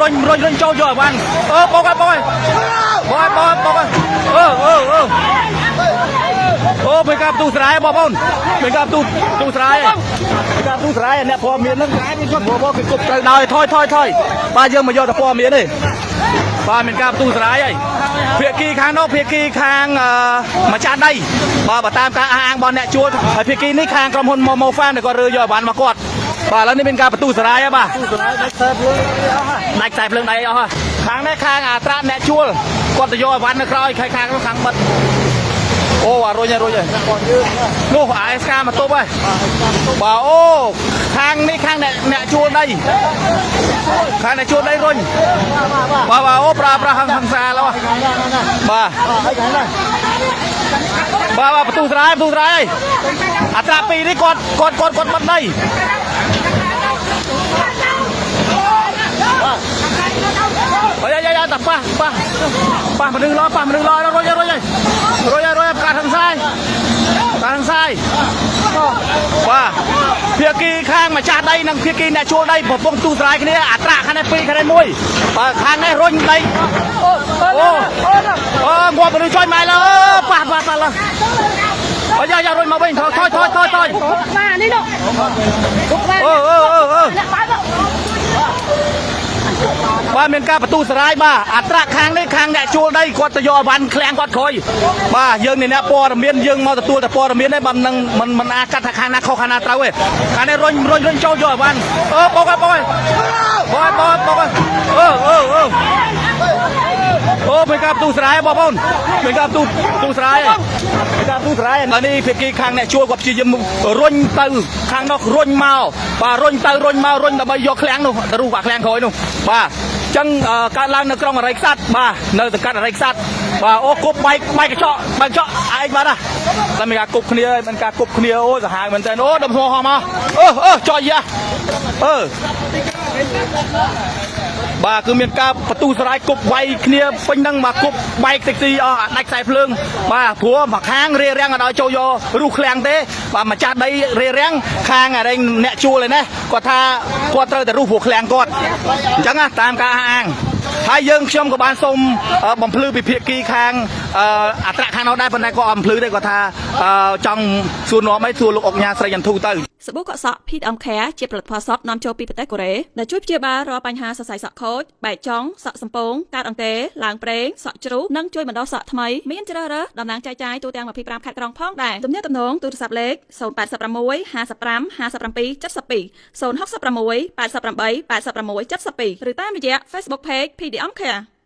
រុញចូលយកបានបោកអូមានការផ្ទុះស្រ័យបងប្អូនមានការផ្ទុះស្រ័យអ្នកព័ត៌មានហ្នឹងបងគេគប់ត្រូវដោយថយបាទយើងមកយកតែព័ត៌មានទេបាទមានការផ្ទុះស្រ័យហើយភាគីខាងនោះភាគីខាងម្ចាស់ដីបាទតាមការអះអាងរបស់អ្នកជួលហើយភាគីនេះខាងក្រុមហ៊ុន Momo Farm ដែលគាត់រើយកបានមកគាត់បាទឥឡូវនេះមានការបន្ទុះស្រ័យហើយបាទដាច់ខ្សែភ្លើងដៃអស់ហើយខាងនេះខាងអាត្រាអ្នកជួលគាត់ទៅយកអីវ៉ាន់នៅក្រោយខាងនោះខាងបិទអូរុញហើយនោះអាយស្កាមកទប់ហើយបាទអូខាងនេះខាងអ្នកជួលដីខាងអ្នកជួលដីរុញបាទអូប្រើហង្សាឡើយបាទបន្ទុះស្រ័យអាត្រាពីរនេះគាត់បិទដីយ៉ាតាប៉ះមនុស្សឡរុញកាត់ខាងซ้ายបាទភាគីខាងម្ចាស់ដីនិងភាគីអ្នកជួលដីកំពុងទូស្រ័យគ្នាអាត្រាខាងនេះ2ខាងនេះ1បាទខាងនេះរុញដីងាប់មនុស្សជួយម៉ែលើប៉ះឡើយយ៉ារុញមកវិញថយបាទនេះនោះបាទមានការបន្ទុះស្រ័យបាទអាត្រាខាងនេះខាងអ្នកជួលដីគាត់ទៅយកអីវ៉ាន់ឃ្លាំងគាត់ក្រោយបាទយើងអ្នកព័ត៌មានយើងមកទទួលតែព័ត៌មានទេបាទមិនអាចកាត់ថាខាងណាខុសខាងណាត្រូវទេខាងនេះរុញចូលយកអីវ៉ាន់បោកមានការបន្ទុះស្រ័យបងប្អូនមានការបន្ទុះស្រ័យហើយនេះភាគីខាងអ្នកជួលគាត់ព្យាយាមរុញទៅខាងនោះរុញមកបាទរុញដើម្បីយកឃ្លាំងនោះទៅរុះឃ្លាំងក្រោយនោះបាទចឹងកើតឡើងនៅក្រុងអរិយខ្សាត់បាទនៅសង្កាត់អរិយខ្សាត់បាទអូគប់បែកកញ្ចក់ឯងបាទតែមានការគប់គ្នាអូសាហាវមែនតើអូដុំស្មោះហោះមកចោះយ៉ាបាទគឺមានការបន្ទុះស្រ័យគប់វាយគ្នាពេញហ្នឹងមកគប់បែកតិចទីអស់ដាច់ខ្សែភ្លើងបាទព្រោះមកខាងរារាំងឲ្យចូលយករុះឃ្លាំងទេបាទម្ចាស់ដីរារាំងខាងអ្នកជួលឯនេះគាត់ថាគាត់ត្រូវតែរុះព្រោះឃ្លាំងគាត់អញ្ចឹងតាមការអះអាងហើយខ្ញុំក៏បានសូមបំភ្លឺពីភាគីខាងអត្រាខាងនោះដែរប៉ុន្តែគាត់អត់បំភ្លឺទេគាត់ថាចង់សួរនាំអីសួរលោកអុកញ៉ាស្រីចន្ទធូទៅសាប៊ូកក់សក់ Pit On Care ជាផលិតផលសក់នាំចូលពីប្រទេសកូរ៉េដែលជួយព្យាបាលរាល់បញ្ហាសរសៃសក់ខូចបែកចុងសក់សំពងកើតអង្ទេឡើងប្រេងសក់ជ្រុះនិងជួយបណ្ដុះសក់ថ្មីមានជ្រើសរើសតំណាងចែកចាយទូទាំង25ខេត្តក្រុងផងដែរទំនាក់ទំនងទូរស័ព្ទលេខ086 55 57 72 066 88 86 72ឬតាមរយៈ Facebook Page Pit On Care